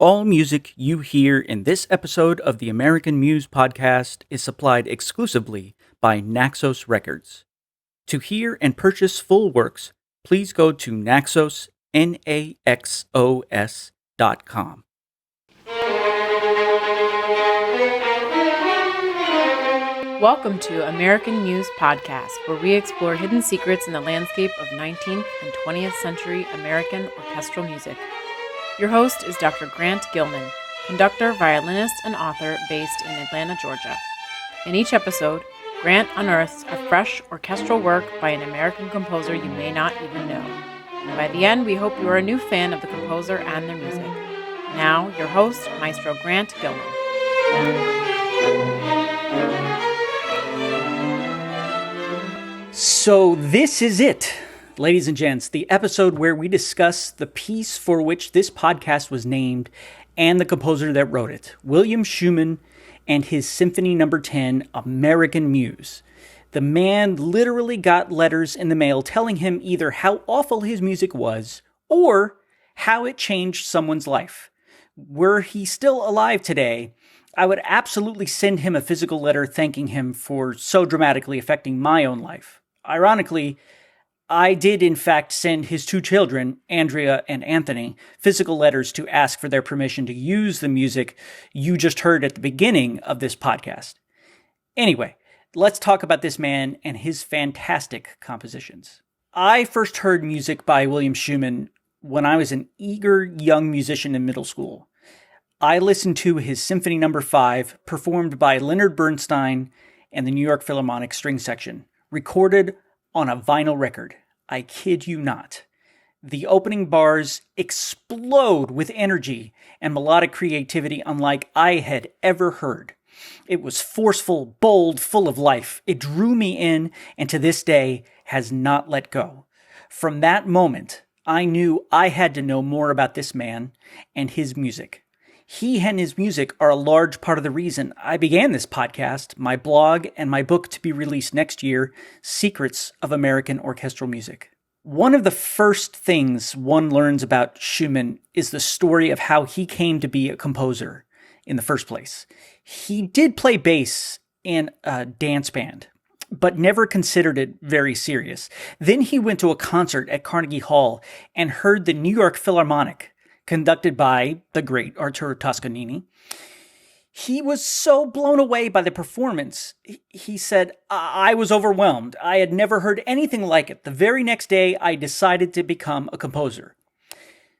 All music you hear in this episode of the American Muse podcast is supplied exclusively by Naxos Records. To hear and purchase full works, please go to Naxos, Naxos.com. Welcome to American Muse podcast, where we explore hidden secrets in the landscape of 19th and 20th century American orchestral music. Your host is Dr. Grant Gilman, conductor, violinist, and author based in Atlanta, Georgia. In each episode, Grant unearths a fresh orchestral work by an American composer you may not even know. And by the end, we hope you are a new fan of the composer and their music. Now, your host, Maestro Grant Gilman. So this is it, ladies and gents, the episode where we discuss the piece for which this podcast was named and the composer that wrote it, William Schuman and his Symphony No. 10, American Muse. The man literally got letters in the mail telling him either how awful his music was or how it changed someone's life. Were he still alive today, I would absolutely send him a physical letter thanking him for so dramatically affecting my own life. Ironically, I did in fact send his two children, Andrea and Anthony, physical letters to ask for their permission to use the music you just heard at the beginning of this podcast. Anyway, let's talk about this man and his fantastic compositions. I first heard music by William Schuman when I was an eager young musician in middle school. I listened to his Symphony No. 5, performed by Leonard Bernstein and the New York Philharmonic String Section, recorded on a vinyl record. I kid you not. The opening bars explode with energy and melodic creativity unlike I had ever heard. It was forceful, bold, full of life. It drew me in, and to this day has not let go. From that moment, I knew I had to know more about this man and his music. He and his music are a large part of the reason I began this podcast, my blog, and my book to be released next year, Secrets of American Orchestral Music. One of the first things one learns about Schuman is the story of how he came to be a composer in the first place. He did play bass in a dance band, but never considered it very serious. Then he went to a concert at Carnegie Hall and heard the New York Philharmonic, conducted by the great Arturo Toscanini. He was so blown away by the performance, he said, I was overwhelmed. I had never heard anything like it. The very next day, I decided to become a composer.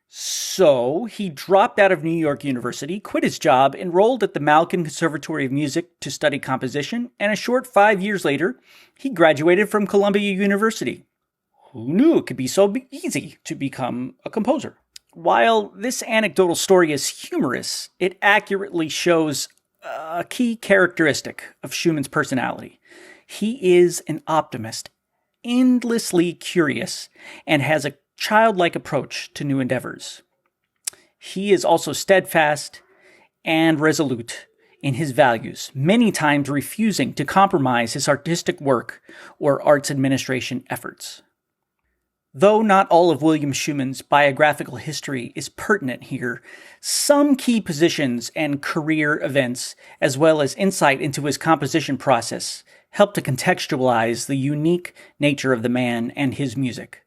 So he dropped out of New York University, quit his job, enrolled at the Malkin Conservatory of Music to study composition, and a short 5 years later, he graduated from Columbia University. Who knew it could be so easy to become a composer? While this anecdotal story is humorous, it accurately shows a key characteristic of Schumann's personality. He is an optimist, endlessly curious, and has a childlike approach to new endeavors. He is also steadfast and resolute in his values, many times refusing to compromise his artistic work or arts administration efforts. Though not all of William Schumann's biographical history is pertinent here, some key positions and career events, as well as insight into his composition process, help to contextualize the unique nature of the man and his music.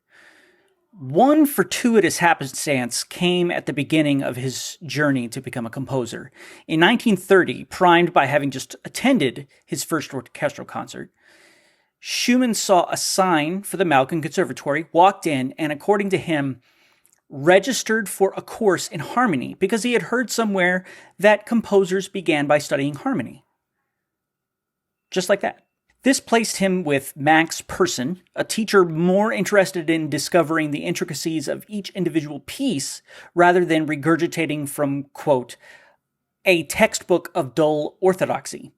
One fortuitous happenstance came at the beginning of his journey to become a composer. In 1930, primed by having just attended his first orchestral concert, Schumann saw a sign for the Malkin Conservatory, walked in, and according to him, registered for a course in harmony because he had heard somewhere that composers began by studying harmony. Just like that. This placed him with Max Persson, a teacher more interested in discovering the intricacies of each individual piece rather than regurgitating from, quote, a textbook of dull orthodoxy.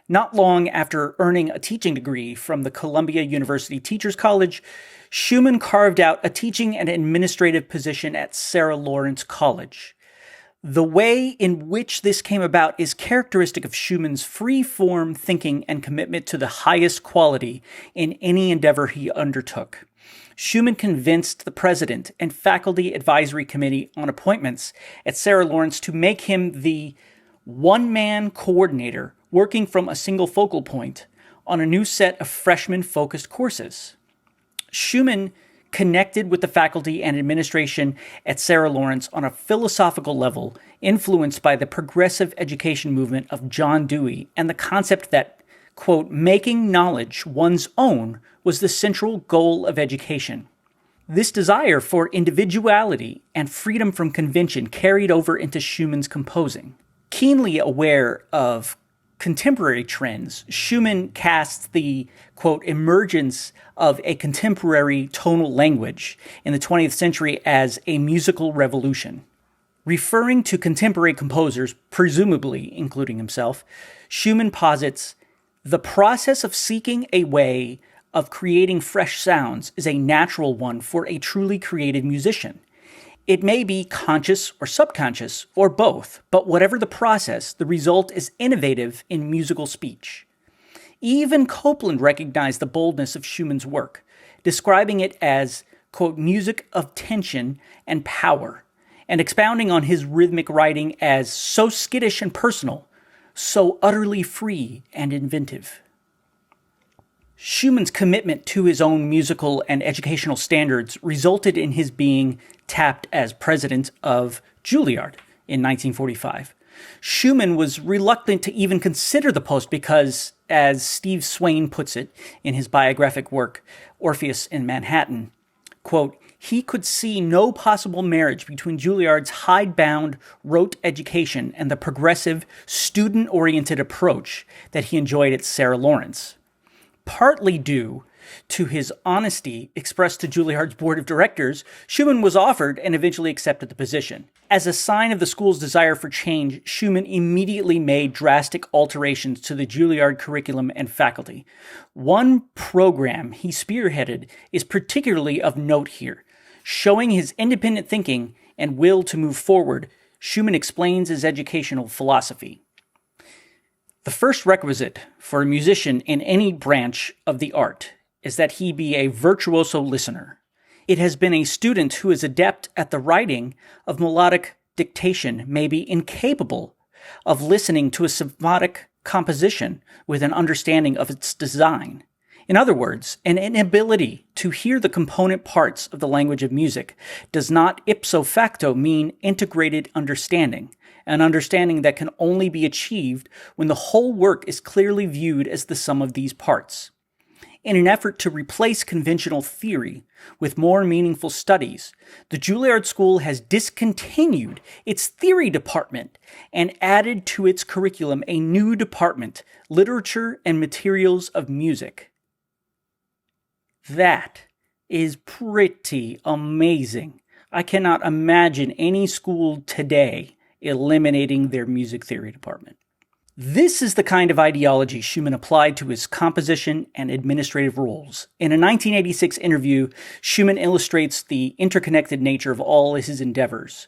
Not long after earning a teaching degree from the Columbia University Teachers College, Schumann carved out a teaching and administrative position at Sarah Lawrence College. The way in which this came about is characteristic of Schumann's free-form thinking and commitment to the highest quality in any endeavor he undertook. Schuman convinced the president and faculty advisory committee on appointments at Sarah Lawrence to make him the one-man coordinator working from a single focal point on a new set of freshman-focused courses. Schuman connected with the faculty and administration at Sarah Lawrence on a philosophical level, influenced by the progressive education movement of John Dewey and the concept that, quote, making knowledge one's own was the central goal of education. This desire for individuality and freedom from convention carried over into Schumann's composing. Keenly aware of contemporary trends, Schumann casts the, quote, emergence of a contemporary tonal language in the 20th century as a musical revolution. Referring to contemporary composers, presumably including himself, Schumann posits, the process of seeking a way of creating fresh sounds is a natural one for a truly creative musician. It may be conscious or subconscious, or both, but whatever the process, the result is innovative in musical speech. Even Copland recognized the boldness of Schumann's work, describing it as, quote, music of tension and power, and expounding on his rhythmic writing as so skittish and personal, so utterly free and inventive. Schumann's commitment to his own musical and educational standards resulted in his being tapped as president of Juilliard in 1945. Schumann was reluctant to even consider the post because, as Steve Swain puts it in his biographic work, Orpheus in Manhattan, quote, he could see no possible marriage between Juilliard's hidebound, rote education and the progressive, student-oriented approach that he enjoyed at Sarah Lawrence. Partly due to his honesty expressed to Juilliard's board of directors, Schumann was offered and eventually accepted the position. As a sign of the school's desire for change, Schumann immediately made drastic alterations to the Juilliard curriculum and faculty. One program he spearheaded is particularly of note here. Showing his independent thinking and will to move forward, Schumann explains his educational philosophy. The first requisite for a musician in any branch of the art is that he be a virtuoso listener. It has been a student who is adept at the writing of melodic dictation may be incapable of listening to a symphonic composition with an understanding of its design. In other words, an inability to hear the component parts of the language of music does not ipso facto mean integrated understanding, an understanding that can only be achieved when the whole work is clearly viewed as the sum of these parts. In an effort to replace conventional theory with more meaningful studies, the Juilliard School has discontinued its theory department and added to its curriculum a new department, Literature and Materials of Music. That is pretty amazing. I cannot imagine any school today eliminating their music theory department. This is the kind of ideology Schumann applied to his composition and administrative roles. In a 1986 interview, Schumann illustrates the interconnected nature of all his endeavors.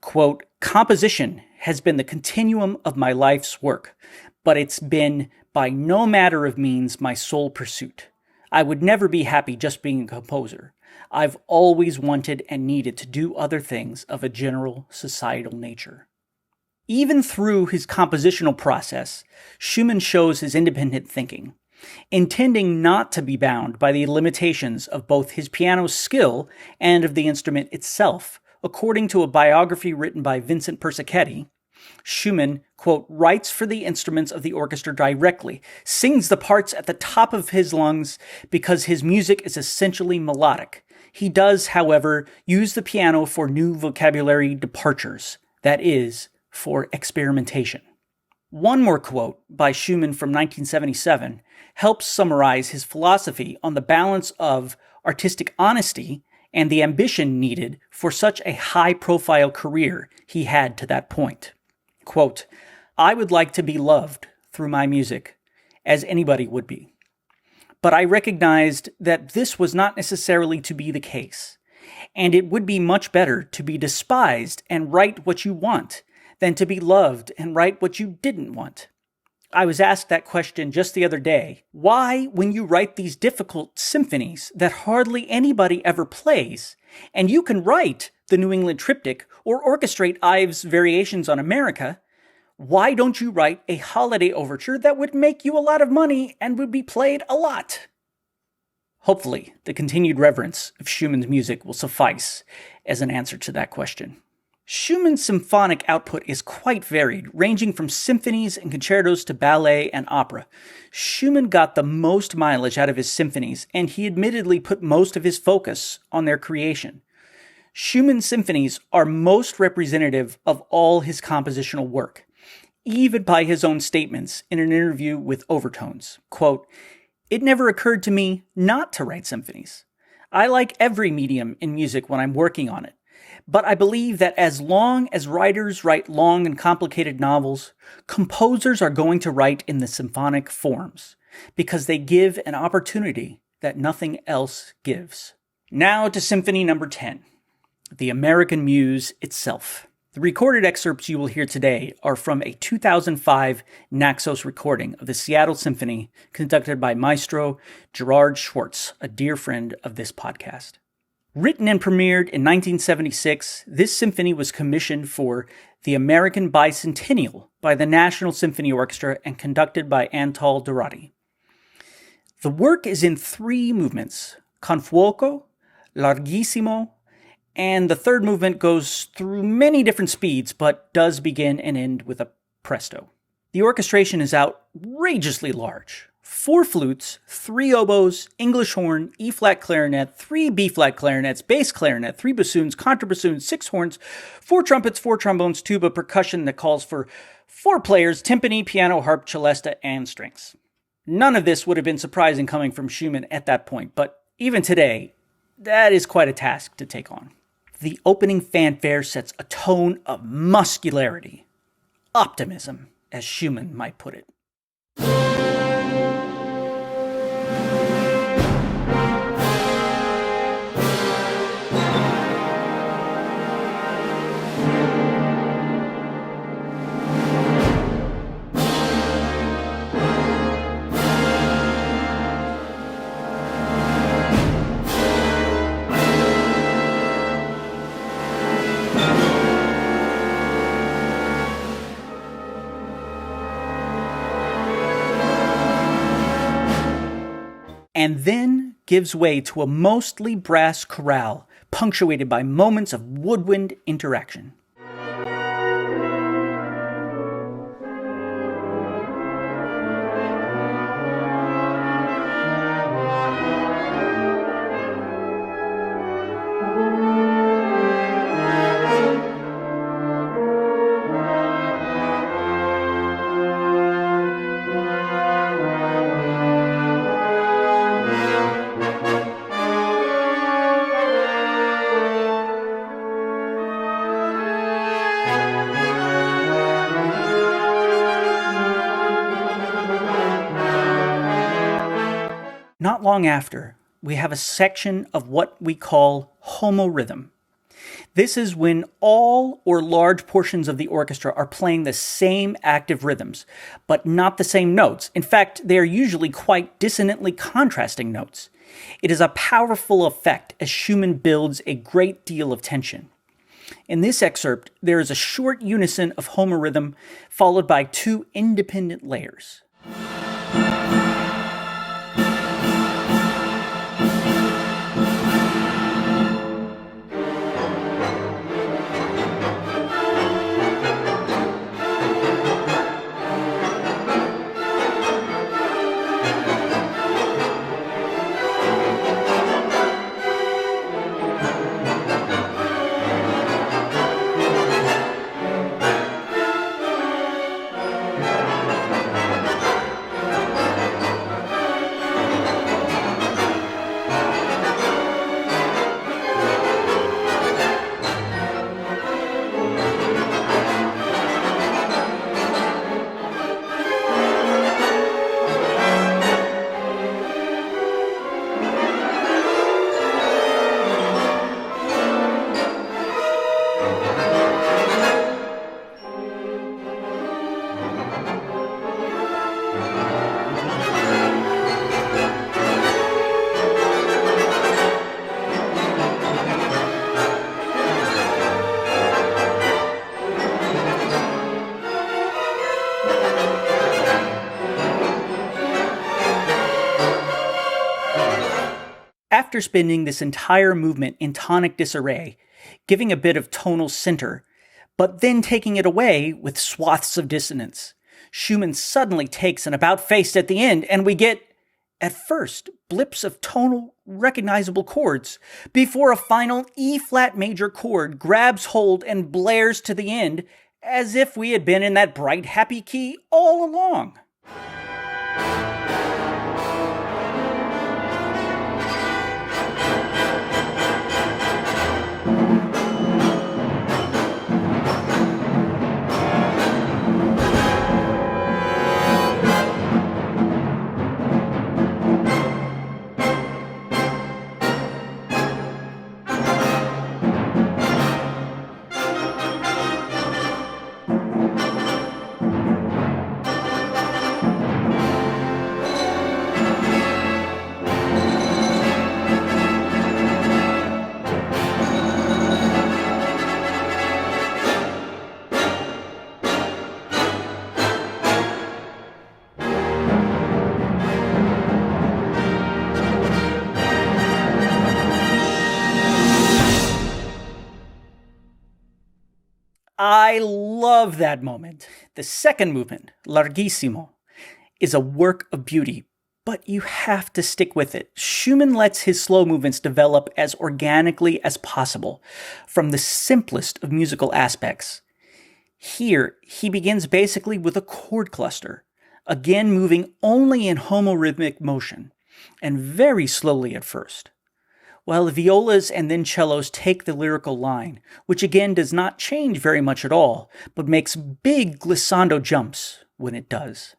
Quote, composition has been the continuum of my life's work, but it's been by no matter of means my sole pursuit. I would never be happy just being a composer. I've always wanted and needed to do other things of a general societal nature. Even through his compositional process, Schumann shows his independent thinking, intending not to be bound by the limitations of both his piano skill and of the instrument itself. According to a biography written by Vincent Persichetti, Schumann, quote, writes for the instruments of the orchestra directly, sings the parts at the top of his lungs because his music is essentially melodic. He does, however, use the piano for new vocabulary departures, that is, for experimentation. One more quote by Schumann from 1977 helps summarize his philosophy on the balance of artistic honesty and the ambition needed for such a high-profile career he had to that point. Quote, I would like to be loved through my music, as anybody would be. But I recognized that this was not necessarily to be the case, and it would be much better to be despised and write what you want than to be loved and write what you didn't want. I was asked that question just the other day. Why, when you write these difficult symphonies that hardly anybody ever plays, and you can write the New England Triptych or orchestrate Ives' Variations on America, why don't you write a holiday overture that would make you a lot of money and would be played a lot? Hopefully, the continued reverence of Schumann's music will suffice as an answer to that question. Schumann's symphonic output is quite varied, ranging from symphonies and concertos to ballet and opera. Schumann got the most mileage out of his symphonies, and he admittedly put most of his focus on their creation. Schumann's symphonies are most representative of all his compositional work, even by his own statements in an interview with Overtones. Quote, "It never occurred to me not to write symphonies. I like every medium in music when I'm working on it. But I believe that as long as writers write long and complicated novels, composers are going to write in the symphonic forms, because they give an opportunity that nothing else gives." Now to Symphony No. 10, the American Muse itself. The recorded excerpts you will hear today are from a 2005 Naxos recording of the Seattle Symphony conducted by Maestro Gerard Schwarz, a dear friend of this podcast. Written and premiered in 1976, this symphony was commissioned for the American Bicentennial by the National Symphony Orchestra and conducted by Antal Dorati. The work is in 3 movements, con fuoco, larghissimo, and the third movement goes through many different speeds, but does begin and end with a presto. The orchestration is outrageously large. 4 flutes, 3 oboes, English horn, E-flat clarinet, 3 B-flat clarinets, bass clarinet, 3 bassoons, contrabassoons, 6 horns, 4 trumpets, 4 trombones, tuba, percussion that calls for 4 players, timpani, piano, harp, celesta, and strings. None of this would have been surprising coming from Schumann at that point, but even today, that is quite a task to take on. The opening fanfare sets a tone of muscularity, optimism, as Schumann might put it. And then gives way to a mostly brass chorale, punctuated by moments of woodwind interaction. Not long after, we have a section of what we call homorhythm. This is when all or large portions of the orchestra are playing the same active rhythms, but not the same notes. In fact, they are usually quite dissonantly contrasting notes. It is a powerful effect as Schumann builds a great deal of tension. In this excerpt, there is a short unison of homorhythm followed by 2 independent layers. after spending this entire movement in tonic disarray, giving a bit of tonal center, but then taking it away with swaths of dissonance, Schumann suddenly takes an about-face at the end, and we get, at first, blips of tonal, recognizable chords, before a final E-flat major chord grabs hold and blares to the end, as if we had been in that bright, happy key all along. I love that moment. The second movement, Larghissimo, is a work of beauty, but you have to stick with it. Schumann lets his slow movements develop as organically as possible from the simplest of musical aspects. Here, he begins basically with a chord cluster, again moving only in homorhythmic motion, and very slowly at first, while the violas and then cellos take the lyrical line, which again does not change very much at all, but makes big glissando jumps when it does.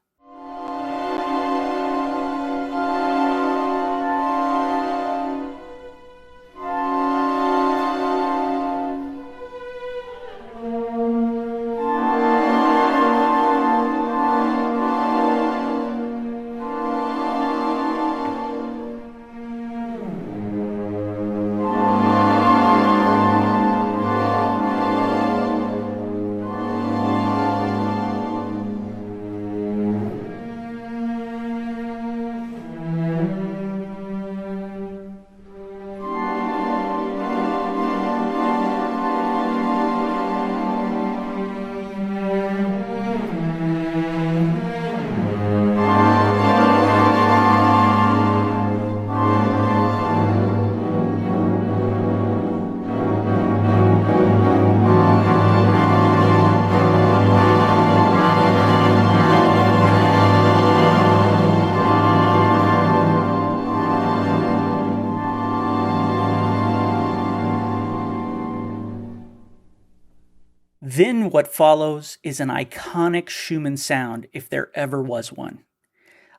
Then what follows is an iconic Schumann sound, if there ever was one.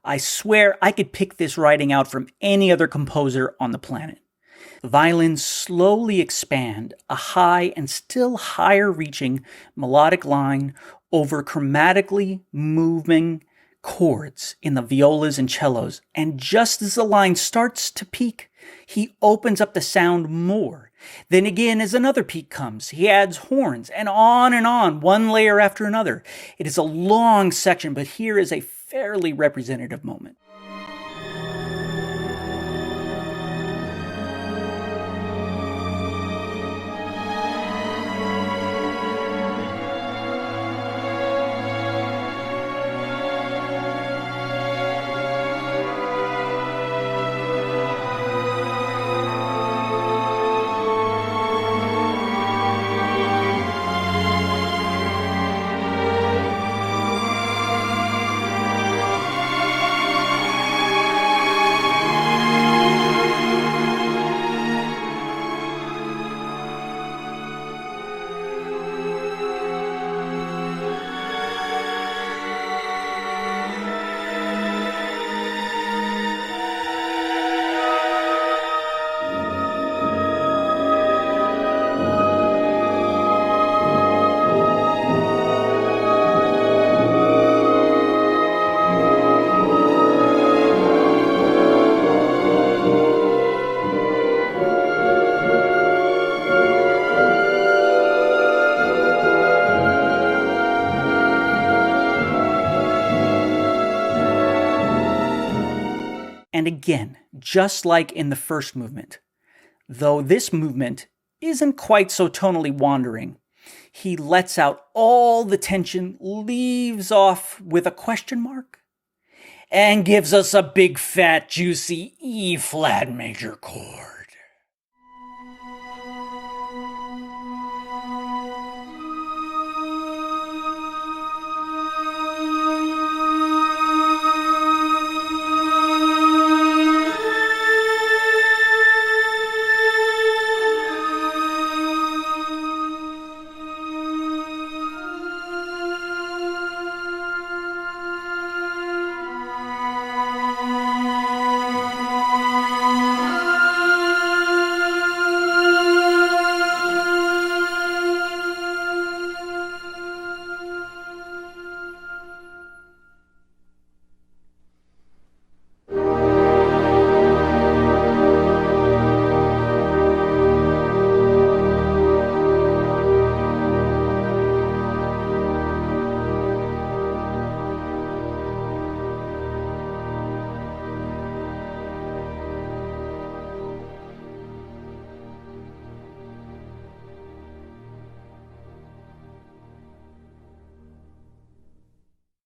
I swear I could pick this writing out from any other composer on the planet. The violins slowly expand a high and still higher reaching melodic line over chromatically moving chords in the violas and cellos, and just as the line starts to peak, he opens up the sound more. Then again, as another peak comes, he adds horns, and on, one layer after another. It is a long section, but here is a fairly representative moment. and again, just like in the first movement. Though this movement isn't quite so tonally wandering. He lets out all the tension, leaves off with a question mark, and gives us a big fat juicy E-flat major chord.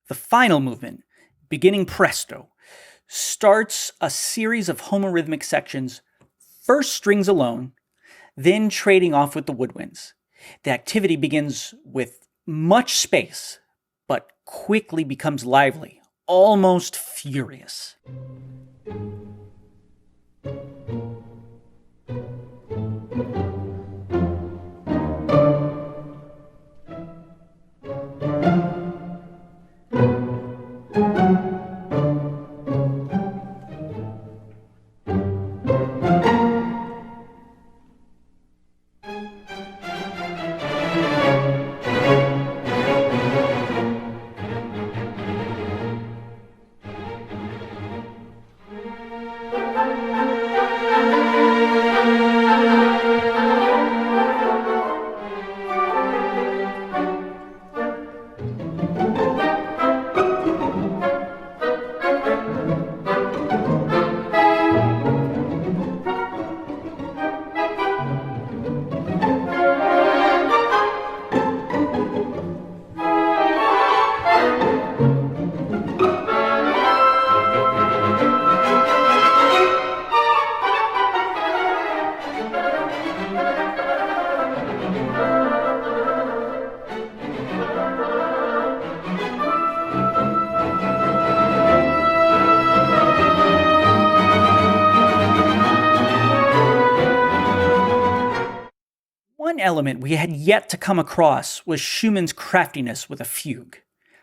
The final movement, beginning presto, starts a series of homorhythmic sections, first strings alone, then trading off with the woodwinds. The activity begins with much space, but quickly becomes lively, almost furious. One element we had yet to come across was Schumann's craftiness with a fugue.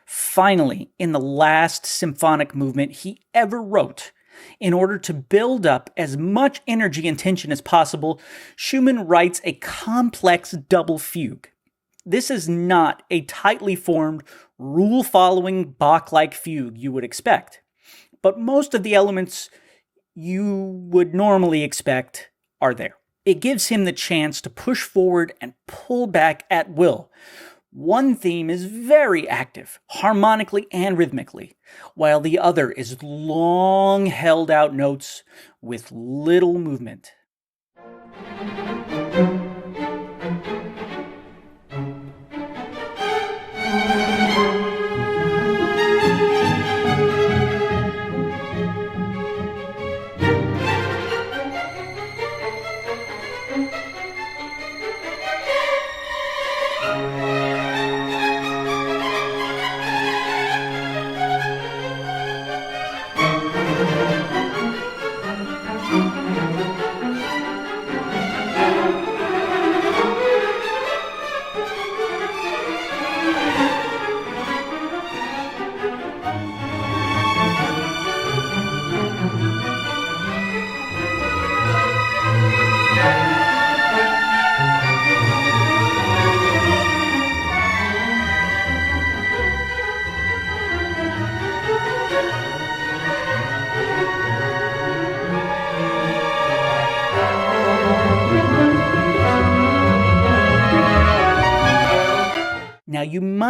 Finally, in the last symphonic movement he ever wrote, in order to build up as much energy and tension as possible, Schumann writes a complex double fugue. This is not a tightly formed, rule-following Bach-like fugue you would expect, but most of the elements you would normally expect are there. It gives him the chance to push forward and pull back at will. One theme is very active, harmonically and rhythmically, while the other is long held out notes with little movement.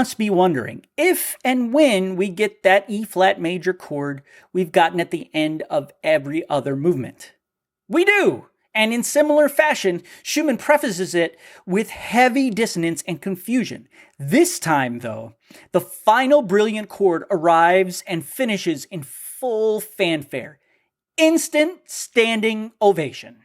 must be wondering if and when we get that E-flat major chord we've gotten at the end of every other movement. We do! And in similar fashion, Schumann prefaces it with heavy dissonance and confusion. This time, though, the final brilliant chord arrives and finishes in full fanfare. Instant standing ovation.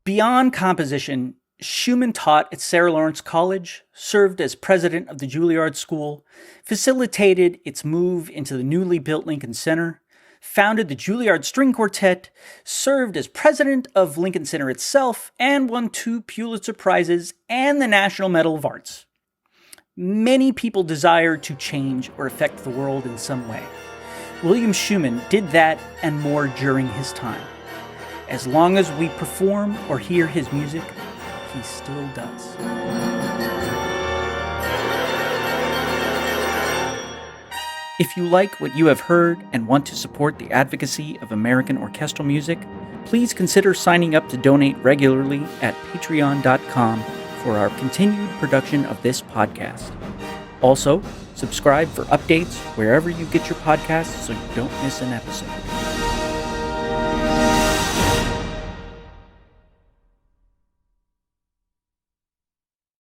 Beyond composition, Schumann taught at Sarah Lawrence College, served as president of the Juilliard School, facilitated its move into the newly built Lincoln Center, founded the Juilliard String Quartet, served as president of Lincoln Center itself, and won 2 Pulitzer Prizes and the National Medal of Arts. Many people desire to change or affect the world in some way. William Schumann did that and more during his time. As long as we perform or hear his music, he still does. If you like what you have heard and want to support the advocacy of American orchestral music, please consider signing up to donate regularly at patreon.com for our continued production of this podcast. Also, subscribe for updates wherever you get your podcasts so you don't miss an episode.